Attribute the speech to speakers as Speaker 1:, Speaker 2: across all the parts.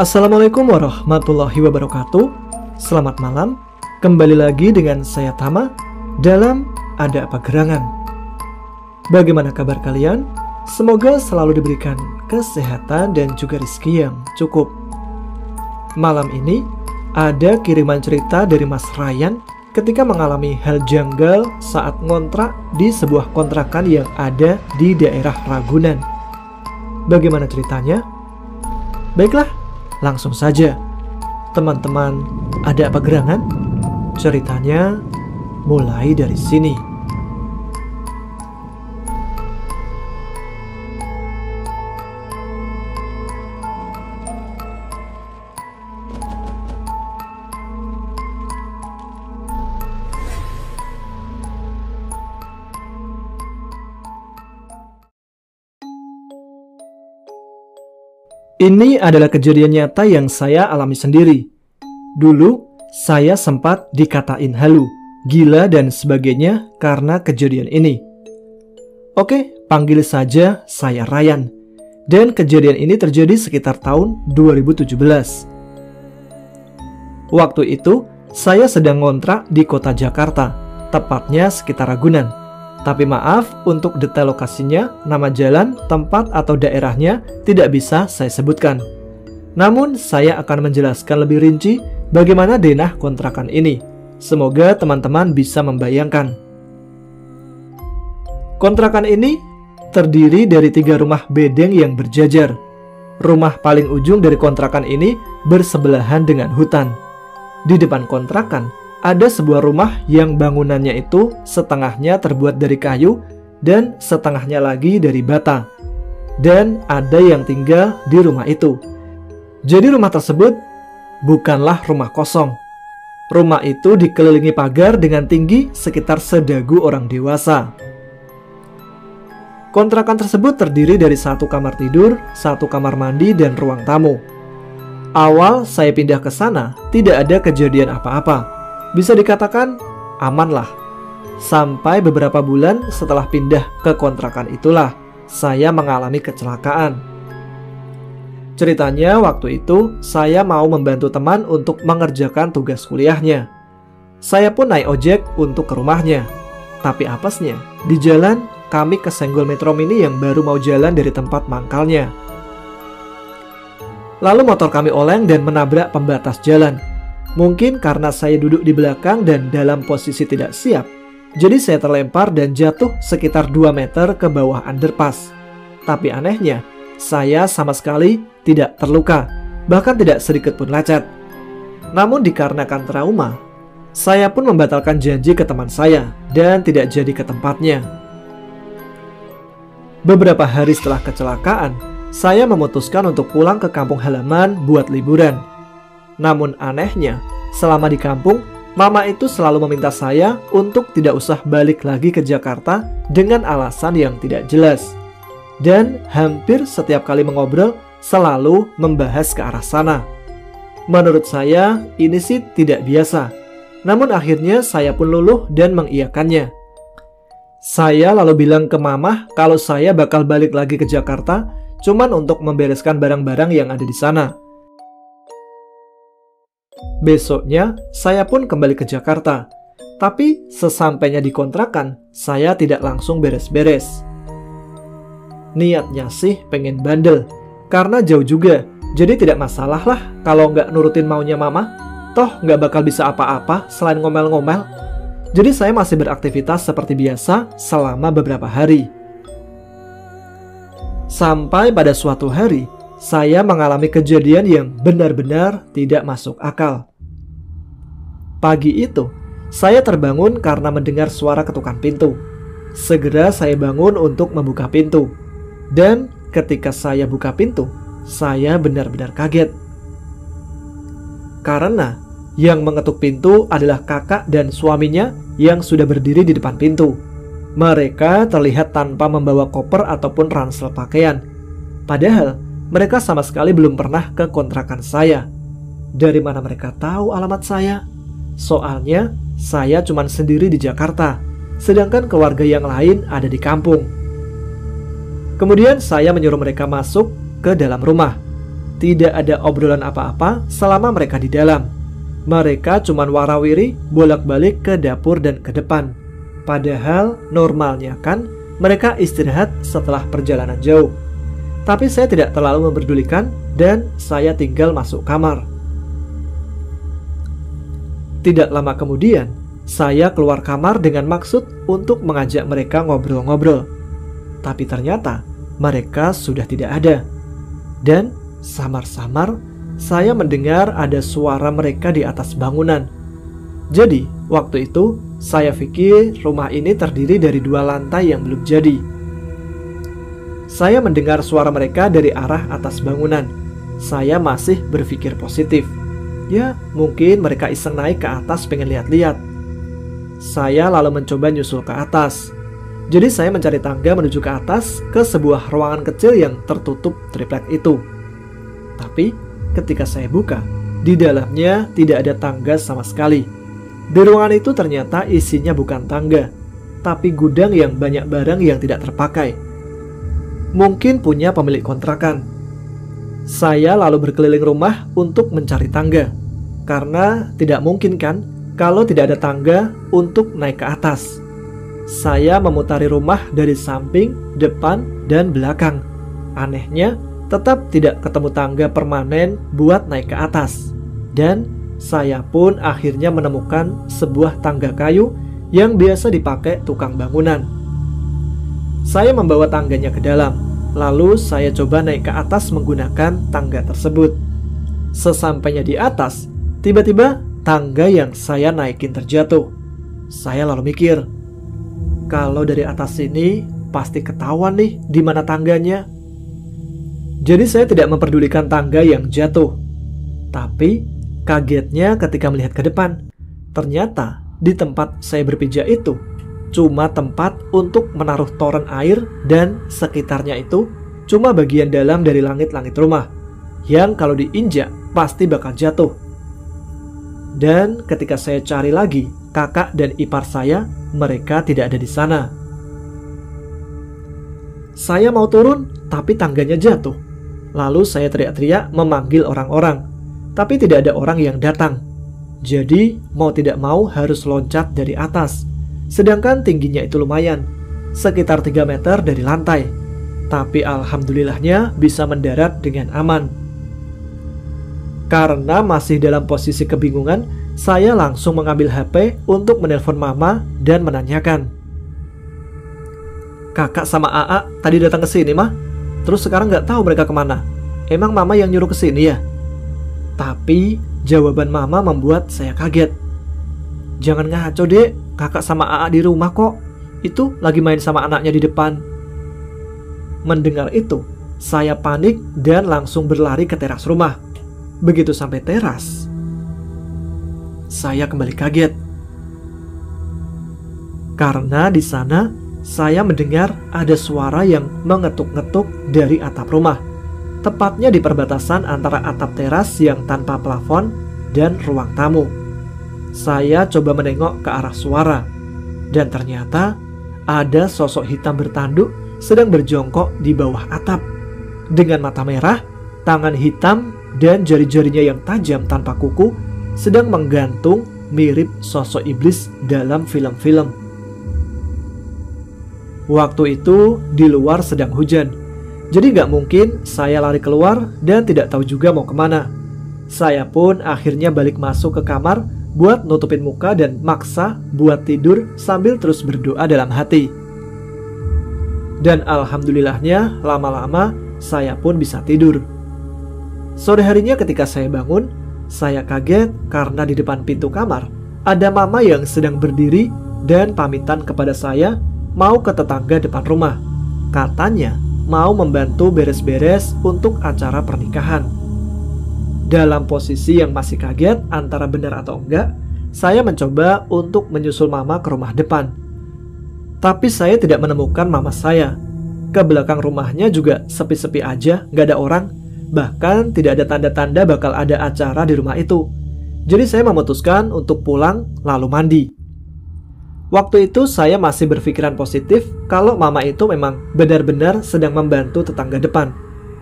Speaker 1: Assalamualaikum warahmatullahi wabarakatuh. Selamat malam. Kembali lagi dengan saya Tama dalam Ada Apa Gerangan. Bagaimana kabar kalian? Semoga selalu diberikan kesehatan dan juga rezeki yang cukup. Malam ini ada kiriman cerita dari Mas Ryan ketika mengalami hal janggal saat ngontrak di sebuah kontrakan yang ada di daerah Ragunan. Bagaimana ceritanya? Baiklah, langsung saja. Teman-teman, ada apa gerangan? Ceritanya mulai dari sini. Ini adalah kejadian nyata yang saya alami sendiri. Dulu, saya sempat dikatain halu, gila dan sebagainya karena kejadian ini. Oke, panggil saja saya Ryan. Dan kejadian ini terjadi sekitar tahun 2017. Waktu itu, saya sedang ngontrak di kota Jakarta, tepatnya sekitar Ragunan. Tapi maaf, untuk detail lokasinya, nama jalan, tempat, atau daerahnya tidak bisa saya sebutkan. Namun, saya akan menjelaskan lebih rinci bagaimana denah kontrakan ini. Semoga teman-teman bisa membayangkan. Kontrakan ini terdiri dari 3 rumah bedeng yang berjajar. Rumah paling ujung dari kontrakan ini bersebelahan dengan hutan. Di depan kontrakan, ada sebuah rumah yang bangunannya itu setengahnya terbuat dari kayu dan setengahnya lagi dari bata. Dan ada yang tinggal di rumah itu. Jadi rumah tersebut bukanlah rumah kosong. Rumah itu dikelilingi pagar dengan tinggi sekitar sedagu orang dewasa. Kontrakan tersebut terdiri dari 1 kamar tidur, 1 kamar mandi, dan ruang tamu. Awal saya pindah ke sana, tidak ada kejadian apa-apa. Bisa dikatakan aman lah. Sampai beberapa bulan setelah pindah ke kontrakan itulah saya mengalami kecelakaan. Ceritanya waktu itu saya mau membantu teman untuk mengerjakan tugas kuliahnya. Saya pun naik ojek untuk ke rumahnya. Tapi apesnya, di jalan kami kesenggol Metro Mini yang baru mau jalan dari tempat mangkalnya. Lalu motor kami oleng dan menabrak pembatas jalan. Mungkin karena saya duduk di belakang dan dalam posisi tidak siap, jadi saya terlempar dan jatuh sekitar 2 meter ke bawah underpass. Tapi anehnya, saya sama sekali tidak terluka, bahkan tidak sedikit pun lecet. Namun dikarenakan trauma, saya pun membatalkan janji ke teman saya dan tidak jadi ke tempatnya. Beberapa hari setelah kecelakaan, saya memutuskan untuk pulang ke kampung halaman buat liburan. Namun anehnya, selama di kampung, mama itu selalu meminta saya untuk tidak usah balik lagi ke Jakarta dengan alasan yang tidak jelas. Dan hampir setiap kali mengobrol, selalu membahas ke arah sana. Menurut saya, ini sih tidak biasa. Namun akhirnya saya pun luluh dan mengiyakannya. Saya lalu bilang ke mama kalau saya bakal balik lagi ke Jakarta, cuman untuk membereskan barang-barang yang ada di sana. Besoknya, saya pun kembali ke Jakarta. Tapi, sesampainya di kontrakan, saya tidak langsung beres-beres. Niatnya sih pengen bandel, karena jauh juga. Jadi tidak masalah lah kalau nggak nurutin maunya mama. Toh nggak bakal bisa apa-apa selain ngomel-ngomel. Jadi saya masih beraktivitas seperti biasa selama beberapa hari. Sampai pada suatu hari, saya mengalami kejadian yang benar-benar tidak masuk akal. Pagi itu, saya terbangun karena mendengar suara ketukan pintu. Segera saya bangun untuk membuka pintu. Dan ketika saya buka pintu, saya benar-benar kaget. Karena yang mengetuk pintu adalah kakak dan suaminya yang sudah berdiri di depan pintu. Mereka terlihat tanpa membawa koper ataupun ransel pakaian. Padahal mereka sama sekali belum pernah ke kontrakan saya. Dari mana mereka tahu alamat saya? Soalnya saya cuma sendiri di Jakarta, sedangkan keluarga yang lain ada di kampung. Kemudian saya menyuruh mereka masuk ke dalam rumah. tidak ada obrolan apa-apa selama mereka di dalam. Mereka cuma warawiri bolak-balik ke dapur dan ke depan. Padahal normalnya kan mereka istirahat setelah perjalanan jauh. Tapi saya tidak terlalu memperdulikan dan saya tinggal masuk kamar. Tidak lama kemudian, saya keluar kamar dengan maksud untuk mengajak mereka ngobrol-ngobrol. Tapi ternyata mereka sudah tidak ada. Dan samar-samar saya mendengar ada suara mereka di atas bangunan. Jadi waktu itu saya pikir rumah ini terdiri dari 2 lantai yang belum jadi. Saya mendengar suara mereka dari arah atas bangunan. Saya masih berpikir positif. Ya, mungkin mereka iseng naik ke atas pengen lihat-lihat. Saya lalu mencoba nyusul ke atas. Jadi saya mencari tangga menuju ke atas ke sebuah ruangan kecil yang tertutup triplek itu. Tapi ketika saya buka, di dalamnya tidak ada tangga sama sekali. Di ruangan itu ternyata isinya bukan tangga, tapi gudang yang banyak barang yang tidak terpakai. Mungkin punya pemilik kontrakan. Saya lalu berkeliling rumah untuk mencari tangga, karena tidak mungkin kan kalau tidak ada tangga untuk naik ke atas. Saya memutari rumah dari samping, depan, dan belakang. Anehnya, tetap tidak ketemu tangga permanen buat naik ke atas. Dan saya pun akhirnya menemukan sebuah tangga kayu yang biasa dipakai tukang bangunan. Saya membawa tangganya ke dalam, lalu saya coba naik ke atas menggunakan tangga tersebut. Sesampainya di atas, tiba-tiba tangga yang saya naikin terjatuh. Saya lalu mikir, kalau dari atas sini pasti ketahuan nih di mana tangganya. Jadi saya tidak memperdulikan tangga yang jatuh. Tapi kagetnya ketika melihat ke depan, ternyata di tempat saya berpijak itu cuma tempat untuk menaruh toren air dan sekitarnya itu cuma bagian dalam dari langit-langit rumah yang kalau diinjak pasti bakal jatuh. Dan ketika saya cari lagi kakak dan ipar saya, mereka tidak ada di sana. Saya mau turun, tapi tangganya jatuh. Lalu saya teriak-teriak memanggil orang-orang, tapi tidak ada orang yang datang. Jadi mau tidak mau harus loncat dari atas. Sedangkan tingginya itu lumayan, sekitar 3 meter dari lantai. Tapi alhamdulillahnya bisa mendarat dengan aman. Karena masih dalam posisi kebingungan, saya langsung mengambil HP untuk menelpon mama dan menanyakan, kakak sama AA tadi datang ke sini mah, terus sekarang nggak tahu mereka kemana. Emang mama yang nyuruh ke sini ya? Tapi jawaban mama membuat saya kaget. Jangan ngaco dek, kakak sama AA di rumah kok. Itu lagi main sama anaknya di depan. Mendengar itu, saya panik dan langsung berlari ke teras rumah. Begitu sampai teras, saya kembali kaget. Karena di sana saya mendengar ada suara yang mengetuk-ngetuk dari atap rumah. Tepatnya di perbatasan antara atap teras yang tanpa plafon dan ruang tamu. Saya coba menengok ke arah suara, dan ternyata ada sosok hitam bertanduk sedang berjongkok di bawah atap. Dengan mata merah, tangan hitam, dan jari-jarinya yang tajam tanpa kuku sedang menggantung mirip sosok iblis dalam film-film. Waktu itu di luar sedang hujan, jadi gak mungkin saya lari keluar dan tidak tahu juga mau kemana. Saya pun akhirnya balik masuk ke kamar buat nutupin muka dan maksa buat tidur sambil terus berdoa dalam hati. Dan alhamdulillahnya lama-lama saya pun bisa tidur. Sore harinya ketika saya bangun, saya kaget karena di depan pintu kamar ada mama yang sedang berdiri dan pamitan kepada saya mau ke tetangga depan rumah. Katanya mau membantu beres-beres untuk acara pernikahan. Dalam posisi yang masih kaget antara benar atau enggak, saya mencoba untuk menyusul mama ke rumah depan. Tapi saya tidak menemukan mama saya. Ke belakang rumahnya juga sepi-sepi aja, gak ada orang. Bahkan tidak ada tanda-tanda bakal ada acara di rumah itu. Jadi saya memutuskan untuk pulang lalu mandi. Waktu itu saya masih berpikiran positif kalau mama itu memang benar-benar sedang membantu tetangga depan.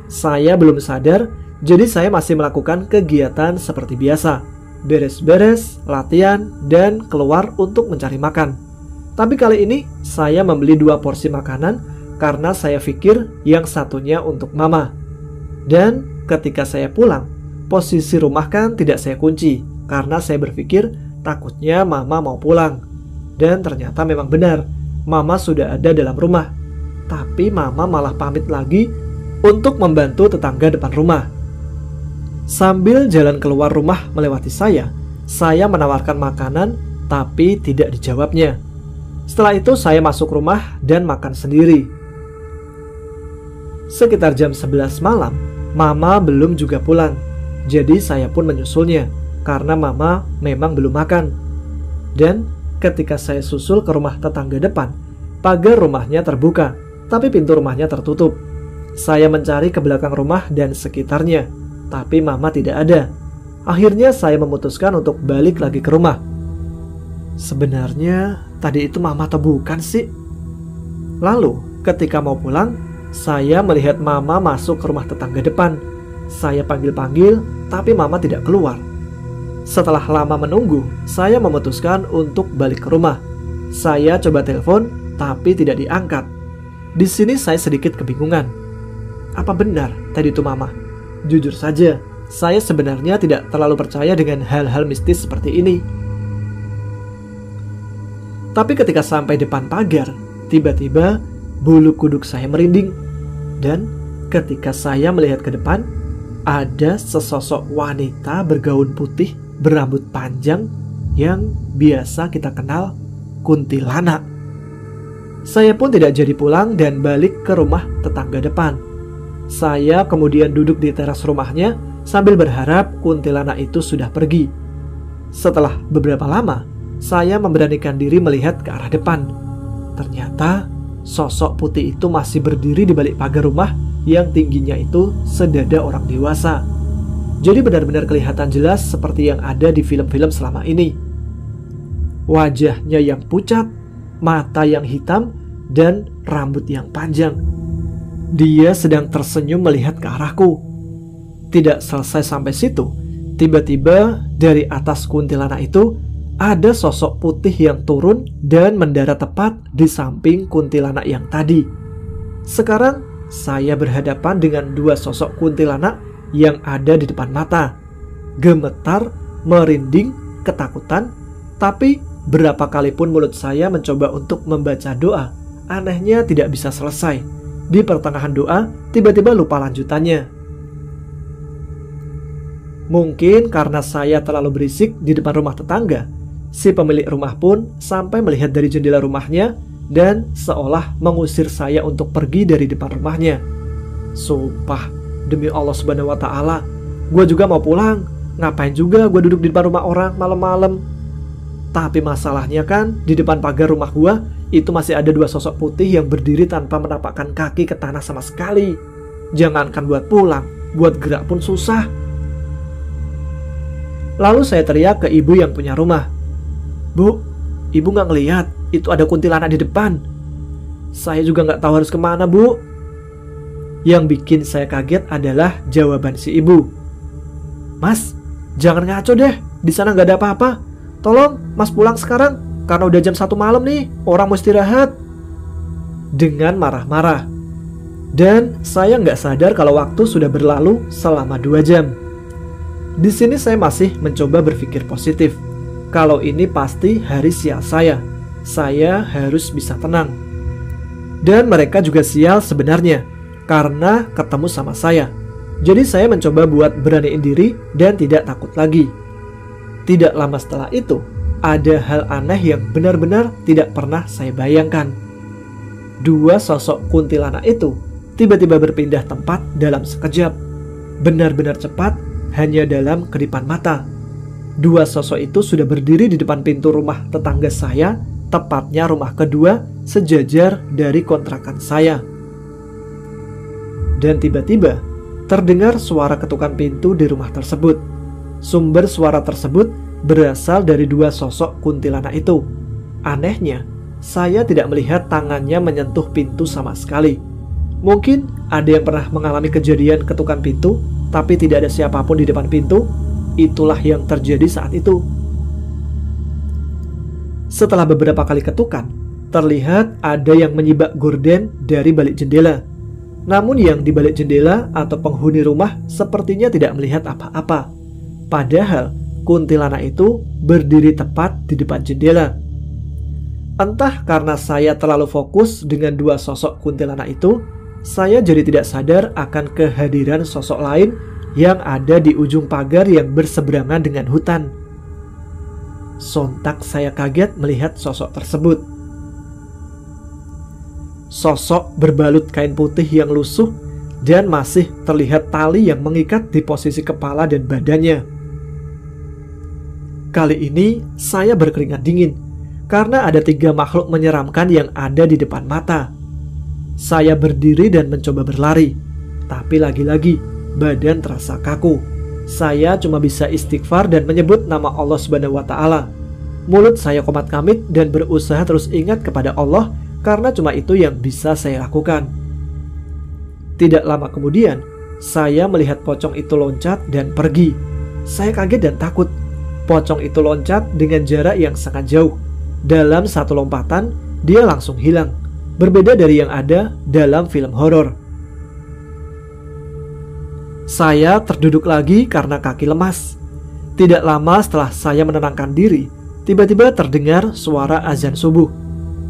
Speaker 1: Saya belum sadar Jadi saya masih melakukan kegiatan seperti biasa, beres-beres, latihan, dan keluar untuk mencari makan. Tapi kali ini saya membeli 2 porsi makanan karena saya pikir yang satunya untuk mama. Dan ketika saya pulang, posisi rumah kan tidak saya kunci karena saya berpikir takutnya mama mau pulang. Dan ternyata memang benar, mama sudah ada dalam rumah. Tapi mama malah pamit lagi untuk membantu tetangga depan rumah. Sambil jalan keluar rumah melewati saya menawarkan makanan tapi tidak dijawabnya. Setelah itu saya masuk rumah dan makan sendiri. Sekitar jam 11 malam, mama belum juga pulang. Jadi saya pun menyusulnya karena mama memang belum makan. Dan ketika saya susul ke rumah tetangga depan, pagar rumahnya terbuka, tapi pintu rumahnya tertutup. Saya mencari ke belakang rumah dan sekitarnya, tapi mama tidak ada. Akhirnya saya memutuskan untuk balik lagi ke rumah. Sebenarnya tadi itu mama atau bukan sih? Lalu ketika mau pulang, saya melihat mama masuk ke rumah tetangga depan. Saya panggil-panggil, tapi mama tidak keluar. Setelah lama menunggu, saya memutuskan untuk balik ke rumah. Saya coba telepon, tapi tidak diangkat. Di sini saya sedikit kebingungan. Apa benar tadi itu mama? Jujur saja, saya sebenarnya tidak terlalu percaya dengan hal-hal mistis seperti ini. Tapi ketika sampai depan pagar, tiba-tiba bulu kuduk saya merinding. Dan ketika saya melihat ke depan, ada sesosok wanita bergaun putih berambut panjang yang biasa kita kenal kuntilanak. Saya pun tidak jadi pulang dan balik ke rumah tetangga depan. Saya kemudian duduk di teras rumahnya sambil berharap kuntilanak itu sudah pergi. Setelah beberapa lama, saya memberanikan diri melihat ke arah depan. Ternyata sosok putih itu masih berdiri di balik pagar rumah yang tingginya itu sedada orang dewasa. Jadi benar-benar kelihatan jelas seperti yang ada di film-film selama ini. Wajahnya yang pucat, mata yang hitam, dan rambut yang panjang. Dia sedang tersenyum melihat ke arahku. Tidak selesai sampai situ, tiba-tiba dari atas kuntilanak itu ada sosok putih yang turun dan mendarat tepat di samping kuntilanak yang tadi. Sekarang saya berhadapan dengan 2 sosok kuntilanak yang ada di depan mata. Gemetar, merinding, ketakutan, tapi berapa kali pun mulut saya mencoba untuk membaca doa, anehnya tidak bisa selesai. Di pertengahan doa, tiba-tiba lupa lanjutannya. Mungkin karena saya terlalu berisik di depan rumah tetangga, si pemilik rumah pun sampai melihat dari jendela rumahnya dan seolah mengusir saya untuk pergi dari depan rumahnya. Sumpah, demi Allah Subhanahu wa Ta'ala, gue juga mau pulang. Ngapain juga gue duduk di depan rumah orang malam-malam? Tapi masalahnya kan, di depan pagar rumah gue itu masih ada 2 sosok putih yang berdiri tanpa menapakkan kaki ke tanah sama sekali. Jangankan buat pulang, buat gerak pun susah. Lalu saya teriak ke ibu yang punya rumah. Bu, ibu nggak ngelihat itu ada kuntilanak di depan. Saya juga nggak tahu harus kemana, Bu. Yang bikin saya kaget adalah jawaban si ibu. Mas, jangan ngaco deh, di sana nggak ada apa-apa. Tolong Mas pulang sekarang, karena udah jam 1 malam nih, orang mau istirahat. Dengan marah-marah. Dan saya nggak sadar kalau waktu sudah berlalu selama 2 jam. Di sini saya masih mencoba berpikir positif. Kalau ini pasti hari sial saya. Saya harus bisa tenang. Dan mereka juga sial sebenarnya, karena ketemu sama saya. Jadi saya mencoba buat beraniin diri dan tidak takut lagi. Tidak lama setelah itu, ada hal aneh yang benar-benar tidak pernah saya bayangkan. 2 sosok kuntilanak itu tiba-tiba berpindah tempat dalam sekejap. Benar-benar cepat, hanya dalam kedipan mata. 2 sosok itu sudah berdiri di depan pintu rumah tetangga saya, tepatnya rumah kedua sejajar dari kontrakan saya. Dan tiba-tiba terdengar suara ketukan pintu di rumah tersebut. Sumber suara tersebut berasal dari 2 sosok kuntilanak itu. Anehnya, saya tidak melihat tangannya menyentuh pintu sama sekali. Mungkin ada yang pernah mengalami kejadian ketukan pintu, tapi tidak ada siapapun di depan pintu. Itulah yang terjadi saat itu. Setelah beberapa kali ketukan, terlihat ada yang menyibak gorden dari balik jendela. Namun yang di balik jendela atau penghuni rumah sepertinya tidak melihat apa-apa. Padahal kuntilanak itu berdiri tepat di depan jendela. Entah karena saya terlalu fokus dengan dua sosok kuntilanak itu, saya jadi tidak sadar akan kehadiran sosok lain yang ada di ujung pagar yang berseberangan dengan hutan. Sontak saya kaget melihat sosok tersebut. Sosok berbalut kain putih yang lusuh dan masih terlihat tali yang mengikat di posisi kepala dan badannya. Kali ini saya berkeringat dingin karena ada 3 makhluk menyeramkan yang ada di depan mata. Saya berdiri dan mencoba berlari, tapi lagi-lagi badan terasa kaku. Saya cuma bisa istighfar dan menyebut nama Allah Subhanahu wa Ta'ala. Mulut saya komat-kamit dan berusaha terus ingat kepada Allah, karena cuma itu yang bisa saya lakukan. Tidak lama kemudian, saya melihat pocong itu loncat dan pergi. Saya kaget dan takut. Pocong itu loncat dengan jarak yang sangat jauh. Dalam satu lompatan, dia langsung hilang. Berbeda dari yang ada dalam film horor. Saya terduduk lagi karena kaki lemas. Tidak lama setelah saya menenangkan diri, tiba-tiba terdengar suara azan subuh.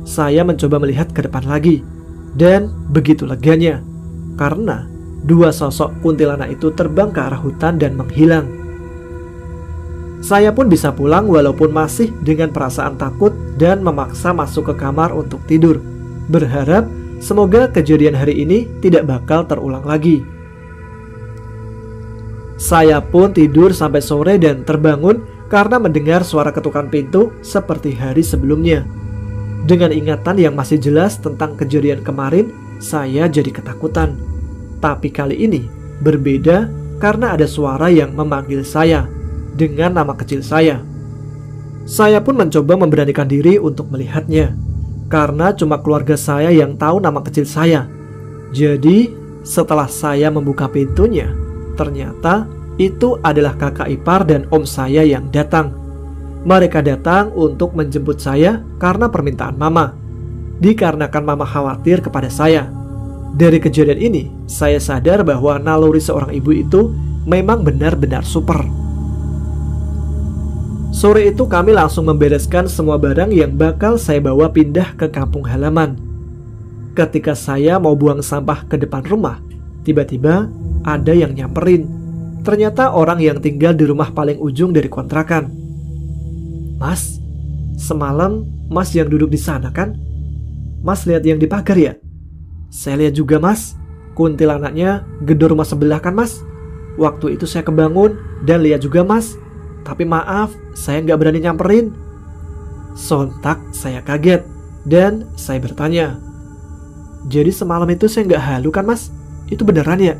Speaker 1: Saya mencoba melihat ke depan lagi, dan begitu leganya, karena 2 sosok kuntilanak itu terbang ke arah hutan dan menghilang. Saya pun bisa pulang walaupun masih dengan perasaan takut dan memaksa masuk ke kamar untuk tidur, berharap semoga kejadian hari ini tidak bakal terulang lagi. Saya pun tidur sampai sore dan terbangun karena mendengar suara ketukan pintu seperti hari sebelumnya. Dengan ingatan yang masih jelas tentang kejadian kemarin, saya jadi ketakutan. Tapi kali ini berbeda karena ada suara yang memanggil saya dengan nama kecil saya. Saya pun mencoba memberanikan diri untuk melihatnya, karena cuma keluarga saya yang tahu nama kecil saya. Jadi setelah saya membuka pintunya, ternyata itu adalah kakak ipar dan om saya yang datang. Mereka datang untuk menjemput saya karena permintaan mama, dikarenakan mama khawatir kepada saya. Dari kejadian ini, saya sadar bahwa naluri seorang ibu itu memang benar-benar super. Sore itu kami langsung membereskan semua barang yang bakal saya bawa pindah ke kampung halaman. Ketika saya mau buang sampah ke depan rumah, tiba-tiba ada yang nyamperin. Ternyata orang yang tinggal di rumah paling ujung dari kontrakan. "Mas, semalam Mas yang duduk di sana kan? Mas lihat yang di pagar ya?" "Saya lihat juga Mas, kuntilanaknya gedor rumah sebelah kan Mas? Waktu itu saya kebangun dan lihat juga Mas. Tapi maaf, saya nggak berani nyamperin." Sontak saya kaget dan saya bertanya, "Jadi semalam itu saya nggak halu kan Mas? Itu beneran ya?"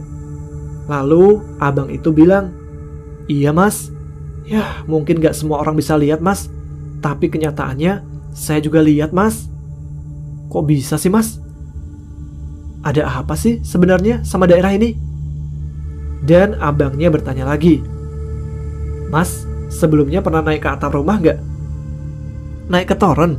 Speaker 1: Lalu abang itu bilang, "Iya Mas, ya mungkin nggak semua orang bisa lihat Mas, tapi kenyataannya saya juga lihat Mas." "Kok bisa sih Mas? Ada apa sih sebenarnya sama daerah ini?" Dan abangnya bertanya lagi, "Mas, sebelumnya pernah naik ke atap rumah nggak? Naik ke toren?"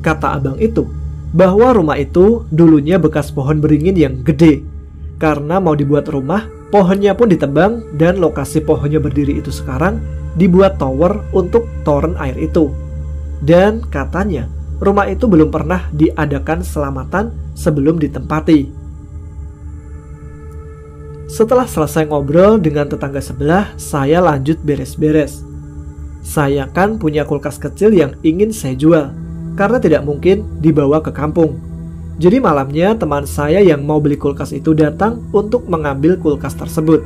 Speaker 1: Kata abang itu bahwa rumah itu dulunya bekas pohon beringin yang gede. Karena mau dibuat rumah, pohonnya pun ditebang dan lokasi pohonnya berdiri itu sekarang dibuat tower untuk toren air itu. Dan katanya rumah itu belum pernah diadakan selamatan sebelum ditempati. Setelah selesai ngobrol dengan tetangga sebelah, saya lanjut beres-beres. Saya kan punya kulkas kecil yang ingin saya jual, karena tidak mungkin dibawa ke kampung. Jadi malamnya teman saya yang mau beli kulkas itu datang untuk mengambil kulkas tersebut.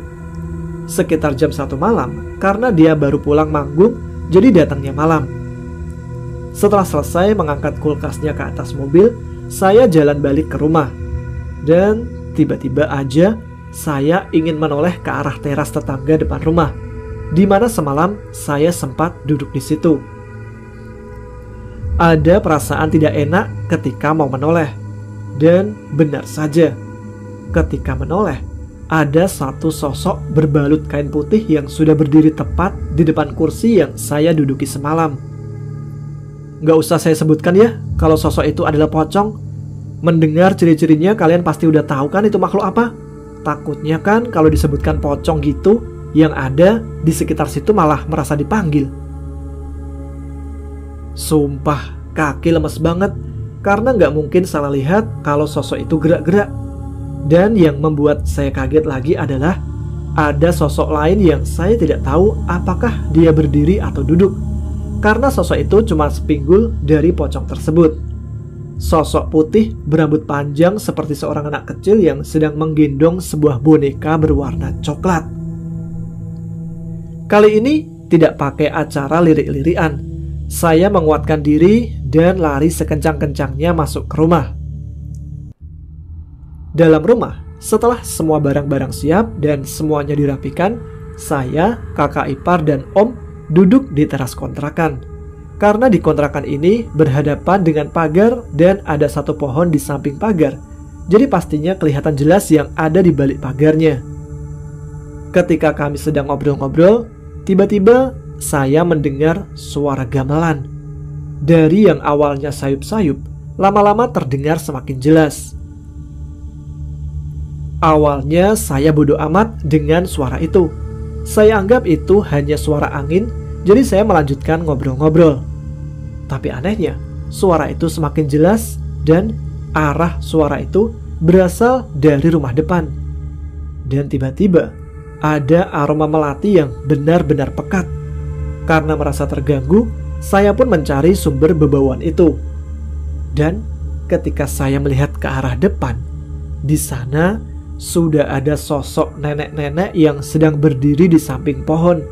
Speaker 1: Sekitar jam 1 malam, karena dia baru pulang manggung, jadi datangnya malam. Setelah selesai mengangkat kulkasnya ke atas mobil, saya jalan balik ke rumah. Dan tiba-tiba aja saya ingin menoleh ke arah teras tetangga depan rumah, di mana semalam saya sempat duduk di situ. Ada perasaan tidak enak ketika mau menoleh. Dan benar saja, ketika menoleh, ada satu sosok berbalut kain putih yang sudah berdiri tepat di depan kursi yang saya duduki semalam. Gak usah saya sebutkan ya kalau sosok itu adalah pocong. Mendengar ciri-cirinya kalian pasti udah tahu kan itu makhluk apa. Takutnya kan kalau disebutkan pocong gitu, yang ada di sekitar situ malah merasa dipanggil. Sumpah, kaki lemes banget karena nggak mungkin salah lihat kalau sosok itu gerak-gerak. Dan yang membuat saya kaget lagi adalah ada sosok lain yang saya tidak tahu apakah dia berdiri atau duduk, karena sosok itu cuma sepinggul dari pocong tersebut. Sosok putih berambut panjang seperti seorang anak kecil yang sedang menggendong sebuah boneka berwarna coklat. Kali ini tidak pakai acara lirik-lirian. Saya menguatkan diri dan lari sekencang-kencangnya masuk ke rumah. Dalam rumah, setelah semua barang-barang siap dan semuanya dirapikan, saya, kakak ipar, dan om duduk di teras kontrakan. Karena di kontrakan ini berhadapan dengan pagar dan ada satu pohon di samping pagar, jadi pastinya kelihatan jelas yang ada di balik pagarnya. Ketika kami sedang ngobrol-ngobrol, tiba-tiba saya mendengar suara gamelan. Dari yang awalnya sayup-sayup, lama-lama terdengar semakin jelas. Awalnya saya bodoh amat dengan suara itu. Saya anggap itu hanya suara angin, jadi saya melanjutkan ngobrol-ngobrol. Tapi anehnya, suara itu semakin jelas dan arah suara itu berasal dari rumah depan. Dan tiba-tiba ada aroma melati yang benar-benar pekat. Karena merasa terganggu, saya pun mencari sumber bebauan itu. Dan ketika saya melihat ke arah depan, di sana sudah ada sosok nenek-nenek yang sedang berdiri di samping pohon.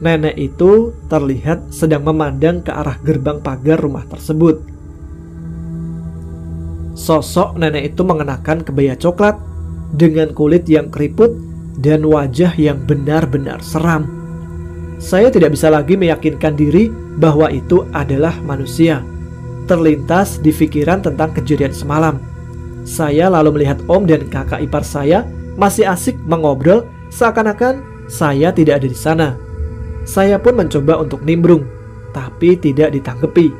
Speaker 1: Nenek itu terlihat sedang memandang ke arah gerbang pagar rumah tersebut. Sosok nenek itu mengenakan kebaya coklat dengan kulit yang keriput dan wajah yang benar-benar seram. Saya tidak bisa lagi meyakinkan diri bahwa itu adalah manusia. Terlintas di pikiran tentang kejadian semalam. Saya lalu melihat om dan kakak ipar saya masih asik mengobrol seakan-akan saya tidak ada di sana. Saya pun mencoba untuk nimbrung, tapi tidak ditanggapi.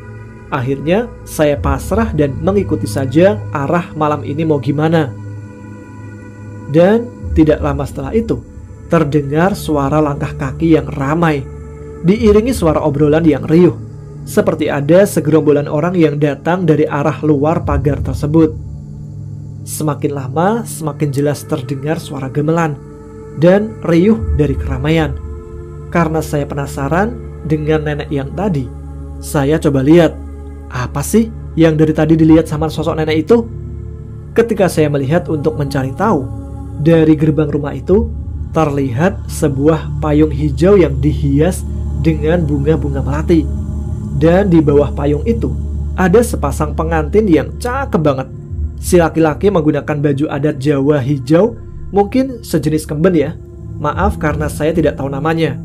Speaker 1: Akhirnya saya pasrah dan mengikuti saja arah malam ini mau gimana. Dan tidak lama setelah itu, terdengar suara langkah kaki yang ramai, diiringi suara obrolan yang riuh, seperti ada segerombolan orang yang datang dari arah luar pagar tersebut. Semakin lama, semakin jelas terdengar suara gamelan dan riuh dari keramaian. Karena saya penasaran dengan nenek yang tadi, saya coba lihat, apa sih yang dari tadi dilihat sama sosok nenek itu? Ketika saya melihat untuk mencari tahu, dari gerbang rumah itu terlihat sebuah payung hijau yang dihias dengan bunga-bunga melati. Dan di bawah payung itu ada sepasang pengantin yang cakep banget. Si laki-laki menggunakan baju adat Jawa hijau, mungkin sejenis kemben ya. Maaf karena saya tidak tahu namanya.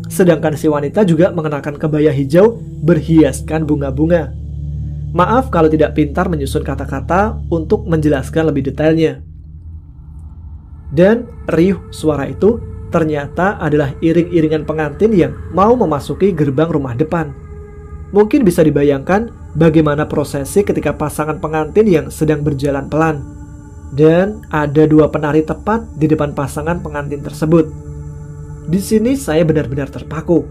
Speaker 1: Sedangkan si wanita juga mengenakan kebaya hijau berhiaskan bunga-bunga. Maaf kalau tidak pintar menyusun kata-kata untuk menjelaskan lebih detailnya. Dan riuh suara itu ternyata adalah iring-iringan pengantin yang mau memasuki gerbang rumah depan. Mungkin bisa dibayangkan bagaimana prosesi ketika pasangan pengantin yang sedang berjalan pelan. Dan ada dua penari tepat di depan pasangan pengantin tersebut. Di sini saya benar-benar terpaku,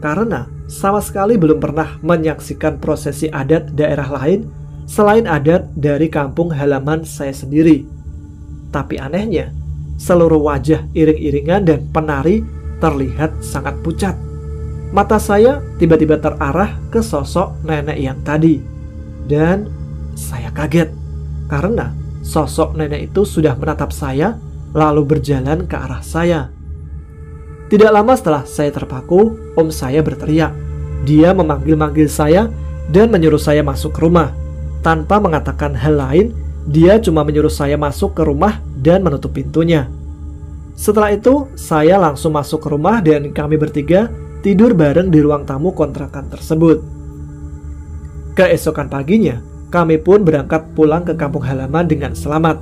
Speaker 1: karena sama sekali belum pernah menyaksikan prosesi adat daerah lain selain adat dari kampung halaman saya sendiri. Tapi anehnya, seluruh wajah iring-iringan dan penari terlihat sangat pucat. Mata saya tiba-tiba terarah ke sosok nenek yang tadi. Dan saya kaget, karena sosok nenek itu sudah menatap saya lalu berjalan ke arah saya. Tidak lama setelah saya terpaku, om saya berteriak. Dia memanggil-manggil saya dan menyuruh saya masuk ke rumah. Tanpa mengatakan hal lain, dia cuma menyuruh saya masuk ke rumah dan menutup pintunya. Setelah itu, saya langsung masuk ke rumah dan kami bertiga tidur bareng di ruang tamu kontrakan tersebut. Keesokan paginya, kami pun berangkat pulang ke kampung halaman dengan selamat.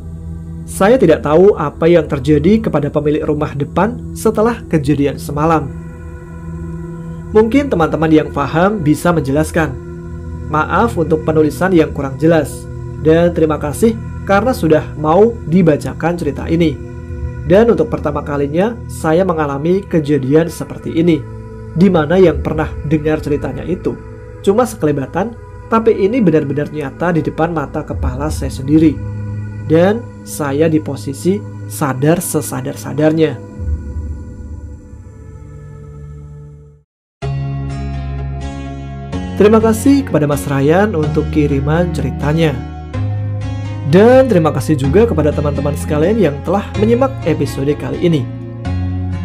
Speaker 1: saya tidak tahu apa yang terjadi kepada pemilik rumah depan setelah kejadian semalam. Mungkin teman-teman yang paham bisa menjelaskan. Maaf untuk penulisan yang kurang jelas, dan terima kasih karena sudah mau dibacakan cerita ini. Dan untuk pertama kalinya saya mengalami kejadian seperti ini, di mana yang pernah dengar ceritanya itu cuma sekelebatan, tapi ini benar-benar nyata di depan mata kepala saya sendiri. Dan saya di posisi sadar sesadar-sadarnya. Terima kasih kepada Mas Ryan untuk kiriman ceritanya. Dan terima kasih juga kepada teman-teman sekalian yang telah menyimak episode kali ini.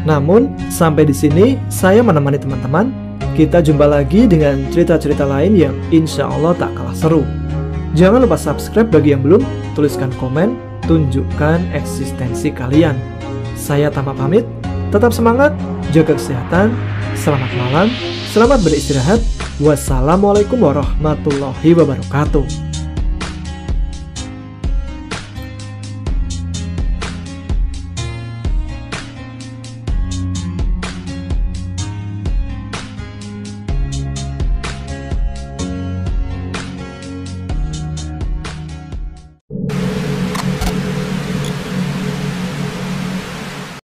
Speaker 1: Namun, sampai di sini saya menemani teman-teman. Kita jumpa lagi dengan cerita-cerita lain yang insya Allah tak kalah seru. Jangan lupa subscribe bagi yang belum, tuliskan komen, tunjukkan eksistensi kalian. Saya Tama pamit, tetap semangat, jaga kesehatan, selamat malam, selamat beristirahat. Wassalamualaikum warahmatullahi wabarakatuh.